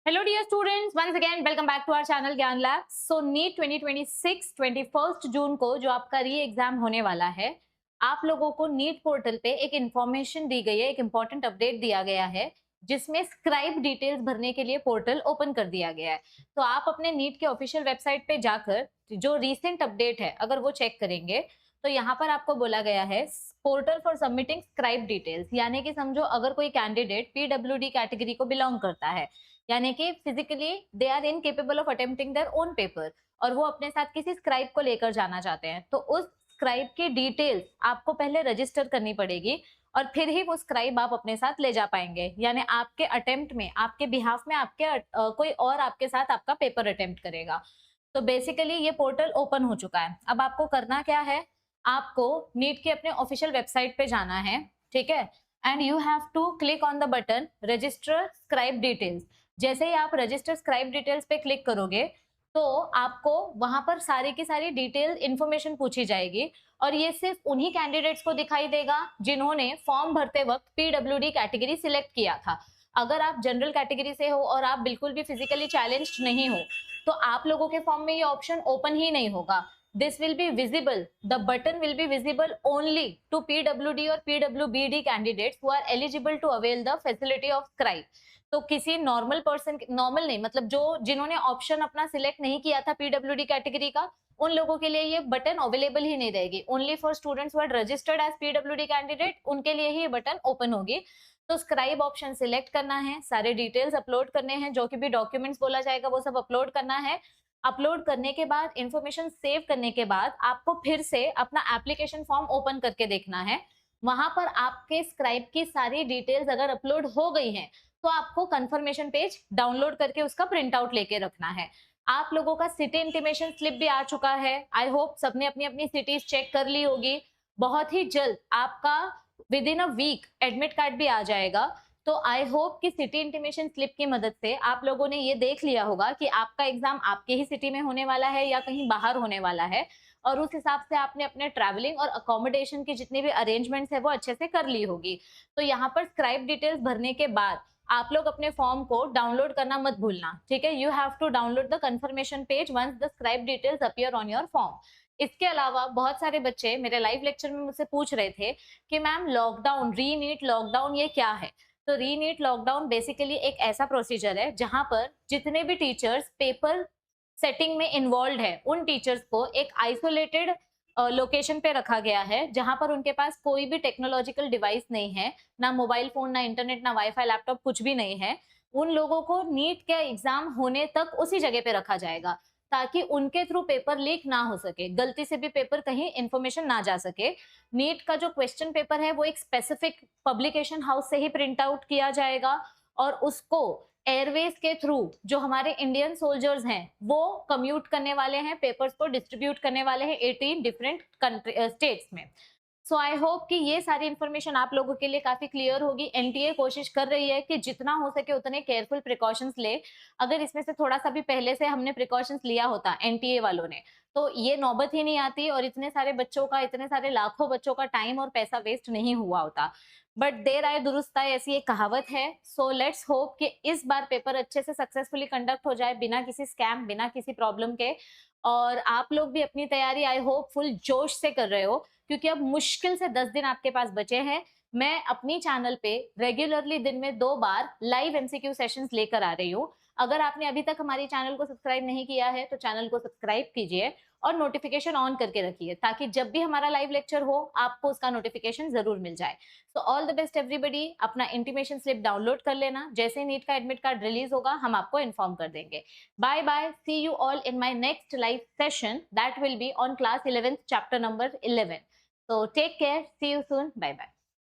Hello dear students, once again welcome back to our channel ज्ञान lab. सो NEET 2026 21 जून को जो आपका री एग्जाम होने वाला है, आप लोगों को नीट पोर्टल पे एक इंफॉर्मेशन दी गई है, एक इंपॉर्टेंट अपडेट दिया गया है जिसमें स्क्राइब डिटेल्स भरने के लिए पोर्टल ओपन कर दिया गया है। तो आप अपने नीट के ऑफिशियल वेबसाइट पे जाकर जो रीसेंट अपडेट है अगर वो चेक करेंगे तो यहाँ पर आपको बोला गया है portal for submitting scribe details, यानी कि समझो अगर कोई कैंडिडेट पीडब्ल्यूडी कैटेगरी को बिलोंग करता है, यानी कि physically they are incapable of attempting their own paper और वो अपने साथ किसी स्क्राइब को लेकर जाना चाहते हैं, तो उस स्क्राइब की डिटेल्स आपको पहले रजिस्टर करनी पड़ेगी और फिर ही वो स्क्राइब आप अपने साथ ले जा पाएंगे। यानी आपके अटेम्प्ट में, आपके बिहाफ में आपके कोई और आपके साथ आपका पेपर अटेम्प्ट करेगा। तो बेसिकली ये पोर्टल ओपन हो चुका है। अब आपको करना क्या है, आपको नीट के अपने ऑफिशियल वेबसाइट पे जाना है, ठीक है, and you have to click on the button register scribe details. जैसे ही आप रजिस्टर स्क्राइब डिटेल्स पे क्लिक करोगे तो आपको वहां पर सारी की सारी डिटेल इंफॉर्मेशन पूछी जाएगी और ये सिर्फ उन्हीं कैंडिडेट्स को दिखाई देगा जिन्होंने फॉर्म भरते वक्त पीडब्ल्यूडी कैटेगरी सिलेक्ट किया था। अगर आप जनरल कैटेगरी से हो और आप बिल्कुल भी फिजिकली चैलेंज्ड नहीं हो तो आप लोगों के फॉर्म में ये ऑप्शन ओपन ही नहीं होगा। This will be visible, the button will be visible only to PWD और PWBD candidates who are eligible to avail the facility of scribe। तो किसी नॉर्मल पर्सन, नॉर्मल नहीं मतलब जो जिन्होंने ऑप्शन अपना सिलेक्ट नहीं किया था पीडब्ल्यूडी कैटेगरी का, उन लोगों के लिए ये बटन अवेलेबल ही नहीं रहेगी। Only for students who are registered as PWD candidate, उनके लिए ही ये बटन ओपन होगी। तो स्क्राइब ऑप्शन सिलेक्ट करना है, सारे डिटेल्स अपलोड करने हैं, जो कि भी डॉक्यूमेंट्स बोला जाएगा वो सब अपलोड करना है। अपलोड करने के बाद, इंफॉर्मेशन सेव करने के बाद आपको फिर से अपना एप्लीकेशन फॉर्म ओपन करके देखना है। वहां पर आपके स्क्राइब की सारी डिटेल्स अगर अपलोड हो गई हैं तो आपको कंफर्मेशन पेज डाउनलोड करके उसका प्रिंट आउट लेके रखना है। आप लोगों का सिटी इंटीमेशन स्लिप भी आ चुका है। आई होप सबने अपनी अपनी सिटीज चेक कर ली होगी। बहुत ही जल्द आपका within a week admit card भी आ जाएगा। तो आई होप कि सिटी इंटीमेशन स्लिप की मदद से आप लोगों ने ये देख लिया होगा कि आपका एग्जाम आपके ही सिटी में होने वाला है या कहीं बाहर होने वाला है, और उस हिसाब से आपने अपने ट्रैवलिंग और अकोमोडेशन की जितनी भी अरेंजमेंट्स है वो अच्छे से कर ली होगी। तो यहाँ पर स्क्राइब डिटेल्स भरने के बाद आप लोग अपने फॉर्म को डाउनलोड करना मत भूलना, ठीक है। You have to download the confirmation page once the scribe details appear on your form. इसके अलावा बहुत सारे बच्चे मेरे लाइव लेक्चर में मुझसे पूछ रहे थे कि मैम लॉकडाउन, री नीट लॉकडाउन ये क्या है। तो री नीट लॉकडाउन बेसिकली एक ऐसा प्रोसीजर है जहां पर जितने भी टीचर्स पेपर सेटिंग में इन्वॉल्व है उन टीचर्स को एक आइसोलेटेड लोकेशन पे रखा गया है जहां पर उनके पास कोई भी टेक्नोलॉजिकल डिवाइस नहीं है, ना मोबाइल फोन, ना इंटरनेट, ना वाईफाई, लैपटॉप, कुछ भी नहीं है। उन लोगों को नीट के एग्जाम होने तक उसी जगह पे रखा जाएगा ताकि उनके थ्रू पेपर लीक ना हो सके, गलती से भी पेपर कहीं इंफॉर्मेशन ना जा सके। नीट का जो क्वेश्चन पेपर है वो एक स्पेसिफिक पब्लिकेशन हाउस से ही प्रिंट आउट किया जाएगा और उसको एयरवेज के थ्रू जो हमारे इंडियन सोल्जर्स हैं वो कम्यूट करने वाले हैं, पेपर्स को डिस्ट्रीब्यूट करने वाले हैं 18 डिफरेंट कंट्री स्टेट्स में। सो आई होप कि ये सारी इन्फॉर्मेशन आप लोगों के लिए काफी क्लियर होगी। एनटीए कोशिश कर रही है कि जितना हो सके उतने केयरफुल प्रिकॉशंस ले। अगर इसमें से थोड़ा सा भी पहले से हमने प्रिकॉशंस लिया होता एनटीए वालों ने तो ये नौबत ही नहीं आती और इतने सारे बच्चों का, इतने सारे लाखों बच्चों का टाइम और पैसा वेस्ट नहीं हुआ होता। बट देर आए दुरुस्त आए, ऐसी एक कहावत है। सो लेट्स होप कि इस बार पेपर अच्छे से सक्सेसफुली कंडक्ट हो जाए, बिना किसी स्कैम, बिना किसी प्रॉब्लम के। और आप लोग भी अपनी तैयारी आई होप फुल जोश से कर रहे हो क्योंकि अब मुश्किल से 10 दिन आपके पास बचे हैं। मैं अपनी चैनल पे रेगुलरली दिन में 2 बार लाइव एमसीक्यू सेशंस लेकर आ रही हूँ। अगर आपने अभी तक हमारी चैनल को सब्सक्राइब नहीं किया है तो चैनल को सब्सक्राइब कीजिए और नोटिफिकेशन ऑन करके रखिए ताकि जब भी हमारा लाइव लेक्चर हो आपको उसका नोटिफिकेशन जरूर मिल जाए। तो ऑल द बेस्ट एवरीबडी। अपना इंटीमेशन स्लिप डाउनलोड कर लेना, जैसे ही नीट का एडमिट कार्ड रिलीज होगा हम आपको इन्फॉर्म कर देंगे। Bye bye, see you all in my next live session that will be on class 11th chapter number 11। So take care, see you soon, bye bye।